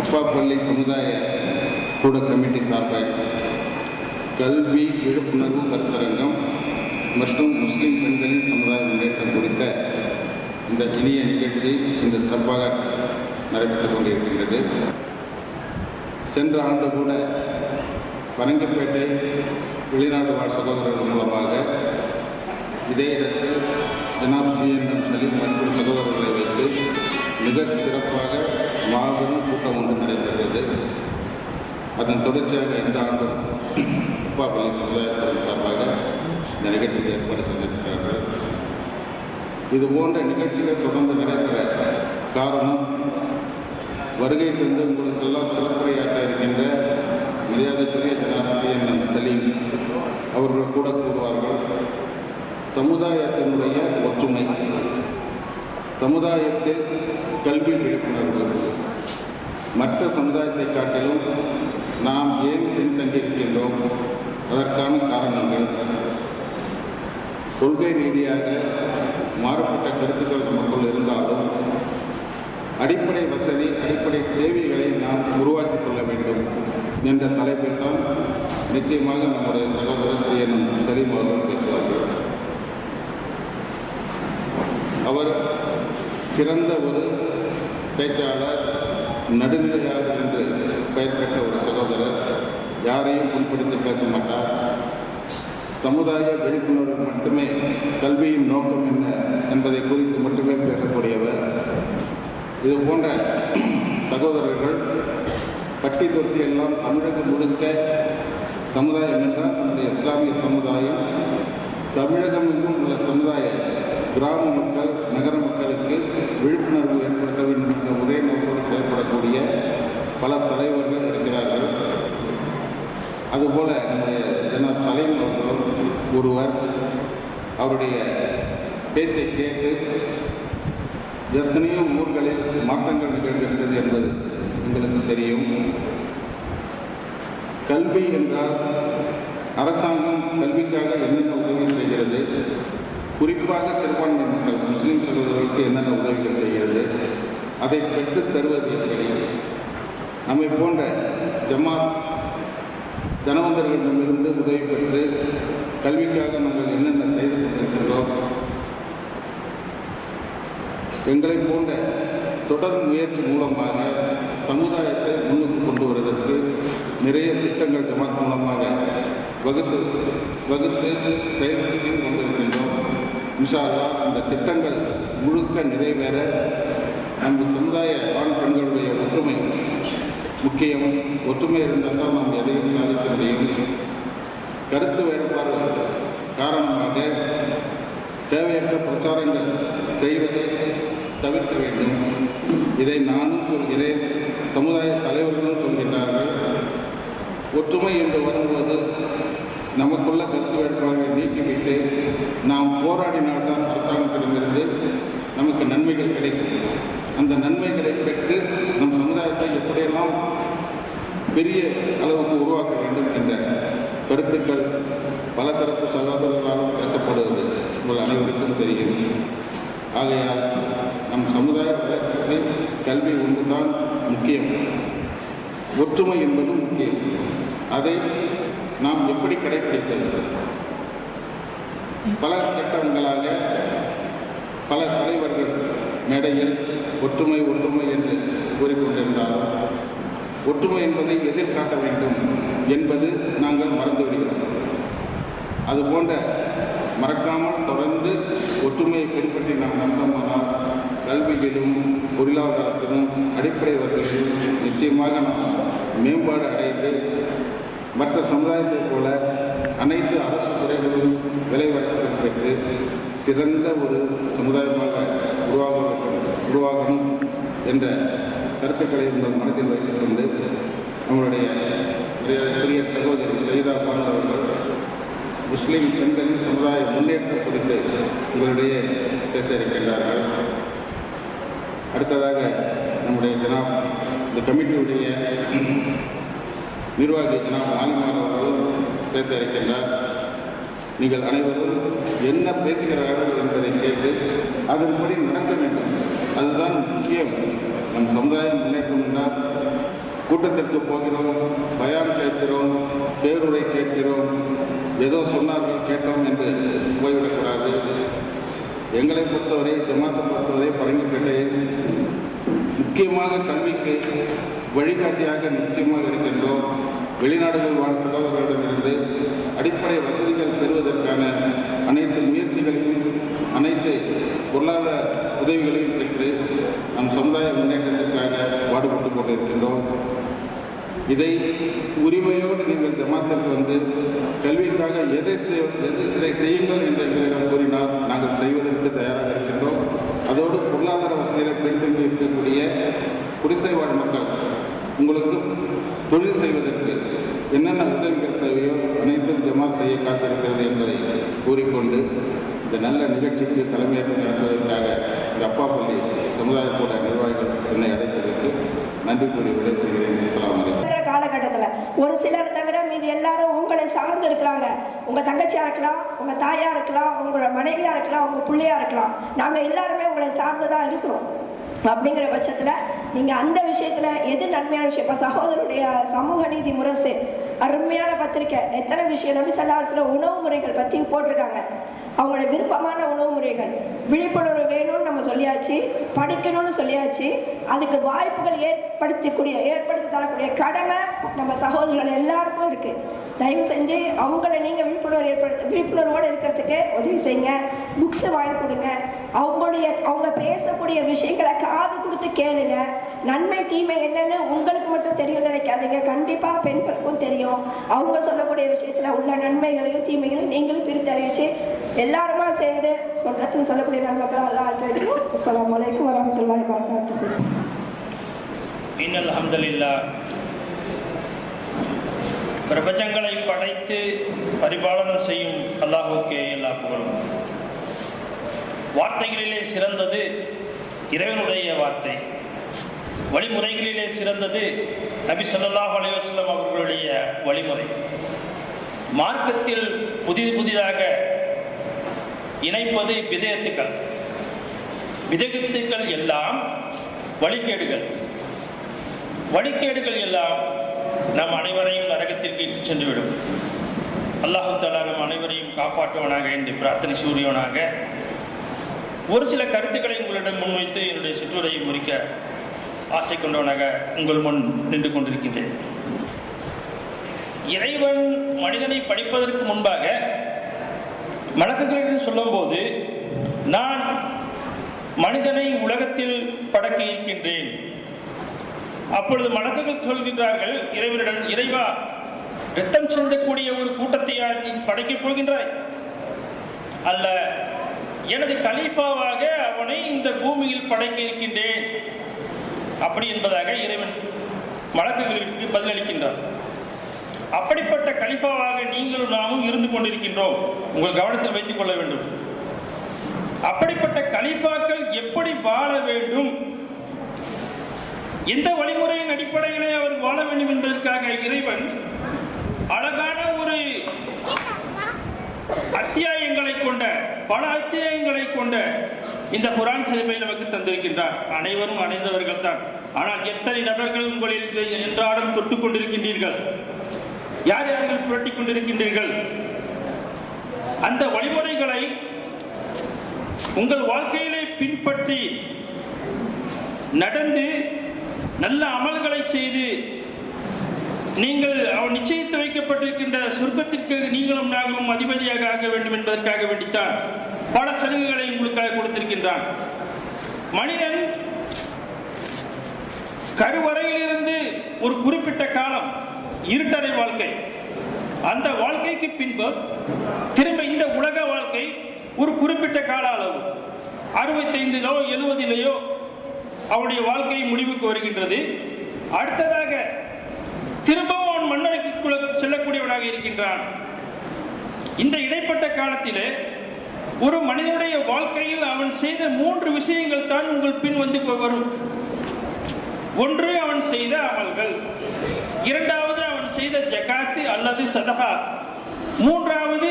தப்பாப்பள்ளி சமுதாய கூட கமிட்டி சார்பாக கல்வி விழிப்புணர்வு கருத்தரங்கம் மற்றும் முஸ்லிம் பெண்களின் சமுதாய முன்னேற்றம் குறித்த இந்த இனிய நிகழ்ச்சி இந்த சிறப்பாக நடைபெற்றுக் கொண்டிருக்கின்றது. சென்ற ஆண்டு கூட பரங்கிப்பேட்டை வெளிநாடு வாழ் சகோதரர்கள் மூலமாக இதே இடத்தில் ஜனாப் CNM சலீம் மற்றும் சகோதரர்களை வைத்து மிக சிறப்பாக மாபெரும் கூட்டம் ஒன்று நடைபெற்றது. அதன் தொடர்ச்சியாக இந்த ஆண்டும் தப்பாப்பள்ளி சமுதாயத்தின் சார்பாக இந்த நிகழ்ச்சிக்கு ஏற்பாடு செய்திருக்கிறார்கள். இதுபோன்ற நிகழ்ச்சிகள் தொடர்ந்து நடைபெற காரணம், வருகை தந்து உங்களுக்கெல்லாம் சிறப்புரையாற்ற இருக்கின்ற மரியாதைக்குரிய ஜனாப் CNM சலீம் அவர்கள் கூட கூறுவார்கள். சமுதாயத்தினுடைய ஒற்றுமை, சமுதாயத்தில் கல்வி விழிப்புணர்வு, மற்ற சமுதாயத்தை காட்டிலும் நாம் ஏன் பின்தங்கியிருக்கின்றோம், அதற்கான காரணங்கள், கொள்கை ரீதியாக மாறுபட்ட கருத்துக்கள் நமக்குள் இருந்தாலும் அடிப்படை வசதி, அடிப்படை தேவைகளை நாம் உருவாக்கிக் கொள்ள வேண்டும் என்ற தலைப்பில் தான் நிச்சயமாக நம்முடைய சகோதரர் CNM சலீம் அவர்கள் பேசுவார்கள். அவர் சிறந்த ஒரு பேச்சாளர், நடுநிலையாளர் என்று பெயர் பெற்ற ஒரு சகோதரர். யாரையும் புண்படுத்தி பேச மாட்டார். சமுதாய விழிப்புணர்வு மட்டுமே கல்வியின் நோக்கம் என்ன என்பதை குறித்து மட்டுமே பேசக்கூடியவர். இது போன்ற சகோதரர்கள் பட்டி தொட்டி எல்லாம் தமிழகம் முழுக்க சமுதாயம் என்றால் நம்முடைய இஸ்லாமிய சமுதாயம், தமிழகம் எங்கும் உள்ள சமுதாய கிராம மக்கள், நகர மக்களுக்கு விழிப்புணர்வு ஏற்படுத்த வேண்டும் என்ற ஒரே நோக்கோடு செயல்படக்கூடிய பல தலைவர்கள் இருக்கிறார்கள். அதுபோல நம்முடைய ஜனாப் சலீம் அவர்கள் ஒருவர். அவருடைய பேச்சை கேட்டு எத்தனையோ ஊர்களில் மாற்றங்கள் நிகழ்கின்றது என்பது உங்களுக்கு தெரியும். கல்வி என்றால் அரசாங்கம் கல்விக்காக என்னென்ன உதவி செய்கிறது, குறிப்பாக சிறுபான்மை மக்கள் முஸ்லீம் சகோதரர்களுக்கு என்னென்ன உதவிகள் செய்கிறது, அதை பெற்றுத் தருவது எப்படி, நம்மை போன்ற ஜமாத் ஜனவந்தர்களிடமிருந்து உதவி பெற்று கல்விக்காக நாங்கள் என்னென்ன செய்து கொண்டிருக்கின்றோம், எங்களை போன்ற தொடர் முயற்சி மூலமாக சமுதாயத்தை முன்னுக்கு கொண்டு வருவதற்கு நிறைய திட்டங்கள் ஜமாத் மூலமாக வகுத்து செயல்படுத்தி கொண்டிருக்கின்றோம். இன்ஷா அல்லாஹ் அந்த திட்டங்கள் முழுக்க நிறைவேற நம்ம சமுதாய ஆண் பெண்களுடைய ஒற்றுமை முக்கியம். ஒற்றுமை இருந்தால் தான் நாம் எதையும் சாதிக்க முடியும். கருத்து வேறுபாடு காரணமாக தேவையற்ற பிரச்சாரங்கள் செய்வதை தவிர்க்க வேண்டும். இதை நானும் சொல்கிறேன், சமுதாய தலைவர்களும் சொல்கின்றார்கள். ஒற்றுமை என்று வரும்போது நமக்குள்ள கருத்து வேறுபாடுகளை நீக்கிவிட்டு நாம் போராடினால்தான் அரசாங்கத்திடமிருந்து நமக்கு நன்மைகள் கிடைக்கும். அந்த நன்மைகளை பெற்று நம் சமுதாயத்தை எப்படியெல்லாம் பெரிய அளவுக்கு உருவாக்க வேண்டும் என்ற கருத்துக்கள் பல தரப்பு சகோதரர்களாலும் பேசப்படுவது உங்கள் அனைவருக்கும் தெரியும். ஆகையால் நம் சமுதாய வளர்ச்சிக்கு கல்வி ஒன்றுதான் முக்கியம், ஒற்றுமை என்பதும் முக்கியம். அதை நாம் எப்படி கடைபிடிப்பது? பல கட்டங்களாக பல தலைவர்கள் மேடையில் ஒற்றுமை ஒற்றுமை என்று கூறிக்கொண்டிருந்தாலும் ஒற்றுமை என்பதை எதிர்காட்ட வேண்டும் என்பது நாங்கள் மறந்துவிடுகிறோம். அதுபோன்ற மறக்காமல் தொடர்ந்து ஒற்றுமையை பின்பற்றி நாம் நடந்தோமானால் கல்வியிலும் பொருளாதாரத்திலும் அடிப்படை வசதிகளிலும் நிச்சயமாக நாம் மேம்பாடு அடைந்து மற்ற சமுதாயத்தைப் போல அனைத்து அரசு துறைகளிலும் வேலைவாய்ப்புகள் பெற்று சிறந்த ஒரு சமுதாயமாக உருவாகணும் என்ற கருத்துக்களை உங்கள் மனதில் வைத்துக் கொண்டு நம்மளுடைய பெரிய சகோதரி சையதா பானு அவர்கள் முஸ்லீம் பெண்களின் சமுதாய முன்னேற்றம் குறித்து உங்களிடையே பேச இருக்கின்றார்கள். அடுத்ததாக நம்முடைய ஜனாப் இந்த கமிட்டியுடைய நிர்வாகி ஜனாப் ஆலிமார் அவர்கள் பேச இருக்கின்றார். நீங்கள் அனைவரும் என்ன பேசுகிறார்கள் என்பதை கேட்டு அதன்படி நடக்க வேண்டும். அதுதான் முக்கியம். நம் சமுதாயம் முன்னேற்றம் என்றால் கூட்டத்திற்கு போகிறோம், பயான் கேட்கிறோம், பேருரை கேட்கிறோம், ஏதோ சொன்னார்கள் கேட்டோம் என்று போய்விடக்கூடாது. எங்களை பொறுத்தவரை, ஜமாத்தை பொறுத்தவரை பரங்கிப்பேட்டையில் முக்கியமாக கல்விக்கு வழிகாட்டியாக நிச்சயமாக இருக்கின்றோம். வெளிநாடுகள் வாழ் சகோதரர்களிடமிருந்து அடிப்படை வசதிகள் பெறுவதற்கான அனைத்து முயற்சிகளையும், அனைத்து பொருளாதார உதவிகளையும் பெற்று நம் சமுதாய முன்னேற்றத்திற்காக பாடுபட்டு கொண்டிருக்கின்றோம். இதை உரிமையோடு நீங்கள் ஜமாத்திற்கு வந்து கல்விக்காக இதை செய்யுங்கள் என்று எங்களிடம் கூறினால் நாங்கள் செய்வதற்கு தயாராக இருக்கின்றோம். அதோடு பொருளாதார வசதிகளை பெற்று இருக்கக்கூடிய குடிசை வாழ் மக்கள் உங்களுக்கு தொழில் செய்வதற்கு என்னென்ன உதவிகள் தேவையோ அனைத்தும் ஜமாத் செய்ய காத்திருக்கிறது என்பதை கூறிக்கொண்டு இந்த நல்ல நிகழ்ச்சிக்கு தலைமையேற்று நடத்துவதற்காக இந்த அப்பாப்பள்ளி சமுதாய கூட நிர்வாகிகள் என்னை அழைத்ததற்கு நன்றி கூறி விடைபெறுகிறேன். காலகட்டத்தில் ஒரு சிலர் தவிர மீது எல்லாரும் உங்களை சார்ந்து இருக்கிறாங்க. உங்க தங்கச்சியா இருக்கலாம், உங்க தாயா இருக்கலாம், உங்களோட மனைவியா இருக்கலாம், உங்க பிள்ளையா இருக்கலாம். நாங்க எல்லாருமே உங்களை சார்ந்துதான் இருக்கிறோம். அப்படிங்கிற பட்சத்துல நீங்க அந்த விஷயத்துல எது நன்மையான விஷயம்? இப்ப சகோதரருடைய சமூக நீதி முரசு அருமையான பத்திரிக்கை, எத்தனை விஷயம் நபி ஸல்லல்லாஹு அலைஹி வஸல்லம் உணவு முறைகள் பத்தி போட்டிருக்காங்க. அவங்களோட விருப்பமான உணவு முறைகள், விழிப்புணர்வு வேணும்னு நம்ம சொல்லியாச்சு, படிக்கணும்னு சொல்லியாச்சு. அதுக்கு வாய்ப்புகள் ஏற்படுத்தி தரக்கூடிய கடமை நம்ம சகோதரர்கள் எல்லாருக்கும் இருக்கு. தயவு செஞ்சு அவங்களை நீங்க விழிப்புணர்வோடு இருக்கிறதுக்கு உதவி செய்யுங்க. புக்ஸ் வாங்கி கொடுங்க. அவங்க பேசக்கூடிய விஷயங்களை காது கொடுத்து கேளுங்க. நன்மை தீமை என்னன்னு உங்களுக்கு மட்டும் தெரியும் நினைக்காதீங்க. கண்டிப்பா பெண்களுக்கும் தெரியும். அவங்க சொல்லக்கூடிய விஷயத்துல உள்ள நன்மைகளையும் தீமைகளையும் நீங்களும் பிரித்து அறிவிச்சு எல்லாருமா சேர்ந்து சொல்லக்கூடிய நன்மைகள் அல்லாஹ் தெரியும். அஸ்ஸலாமு அலைக்கும் வரஹ்மத்துல்லாஹி வபரகாத்துஹு. இன்னல் ஹம்துலில்லாஹ். பிரபஞ்சங்களை படைத்து பரிபாலனம் செய்யும் அல்லாஹ்வுக்கே எல்லா புகழும். வார்த்தைகளிலே சிறந்தது இறைவனுடைய வார்த்தை. வழிமுறைகளிலே சிறந்தது நபி ஸல்லல்லாஹு அலைஹி வஸல்லம் அவர்களுடைய வழிமுறை. மார்க்கத்தில் புதிதாக இணைப்பது பிதஅத்துக்கள். பிதஅத்துக்கள் எல்லாம் வழிகேடுகள் எல்லாம் நம் அனைவரையும் நரகத்திற்கு இட்டு சென்றுவிடும். அல்லாஹ் தஆலா நம் அனைவரையும் காப்பாற்றுவனாக என்று பிரார்த்தனை சூரியவனாக ஒரு சில கருத்துக்களை உங்களிடம் முன்வைத்து என்னுடைய சுற்றுரையை முடிக்க ஆசை கொண்டவனாக உங்கள் முன் நின்று கொண்டிருக்கின்றேன். இறைவன் மனிதனை படைப்பதற்கு முன்பாக மலக்குகளிடம் சொல்லும் போது, நான் மனிதனை உலகத்தில் படைக்க இருக்கின்றேன். அப்பொழுது மலக்குகள் சொல்கின்றார்கள் இறைவனிடம், இறைவா, ரத்தம் சிந்தக்கூடிய ஒரு கூட்டத்தை படைக்கப் போகின்றாய்? அல்ல, எனது கலீஃபாவாக அவனை இந்த பூமியில் படைக்க இருக்கின்றேன் அப்படி என்பதாக இறைவன் மலக்குகளுக்கு பதிலளிக்கின்றார். அப்படிப்பட்ட கலீஃபாவாக நீங்களும் நாமும் இருந்து கொண்டிருக்கின்றோம். உங்கள் கவனத்தில் வைத்துக் கொள்ள வேண்டும். அப்படிப்பட்ட கலீஃபாக்கள் எப்படி வாழ வேண்டும், எந்த வழிமுறையின் அடிப்படையிலே அவர் வாழ வேண்டும் என்பதற்காக இறைவன் அழகான ஒரு பல அத்தியாயங்களை கொண்ட இந்த குர்ஆன் ஷரீஃபை நமக்கு தந்திருக்கின்றார். அனைவரும் அணைந்தவர்கள் தான். ஆனால் எத்தனை நபர்கள் உங்களில் என்றாலும் தொட்டுக் கொண்டிருக்கின்றீர்கள்? யார் யார்கள் புரட்டிக் கொண்டிருக்கின்றீர்கள்? அந்த வழிமுறைகளை உங்கள் வாழ்க்கையிலே பின்பற்றி நடந்து நல்ல அமல்களை செய்து நீங்கள் அவர் நிச்சயித்து வைக்கப்பட்டிருக்கின்ற சொர்க்கத்திற்கு நீங்களும் நாங்களும் அதிபதியாக ஆக வேண்டும் என்பதற்காக வேண்டித்தான் பல சலுகைகளை உங்களுக்காக கொடுத்திருக்கின்றான். மனிதன் கருவறையிலிருந்து ஒரு குறிப்பிட்ட காலம் இருட்டறை வாழ்க்கை, அந்த வாழ்க்கைக்கு பின்பு திரும்ப இந்த உலக வாழ்க்கை ஒரு குறிப்பிட்ட கால அளவு 65 70 அவருடைய வாழ்க்கை முடிவுக்கு வருகின்றது. அடுத்ததாக திரும்பவும் அவன் மன்னருக்கு செல்லக்கூடியவனாக இருக்கின்றான். இந்த இடைப்பட்ட காலத்திலே ஒரு மனிதனுடைய வாழ்க்கையில் அவன் செய்த 3 விஷயங்கள் தான் உங்கள் பின் வந்து வரும். ஒன்று, அவன் செய்த அமல்கள். இரண்டாவது, அவன் செய்த ஜகாத்து அல்லது சதகா. மூன்றாவது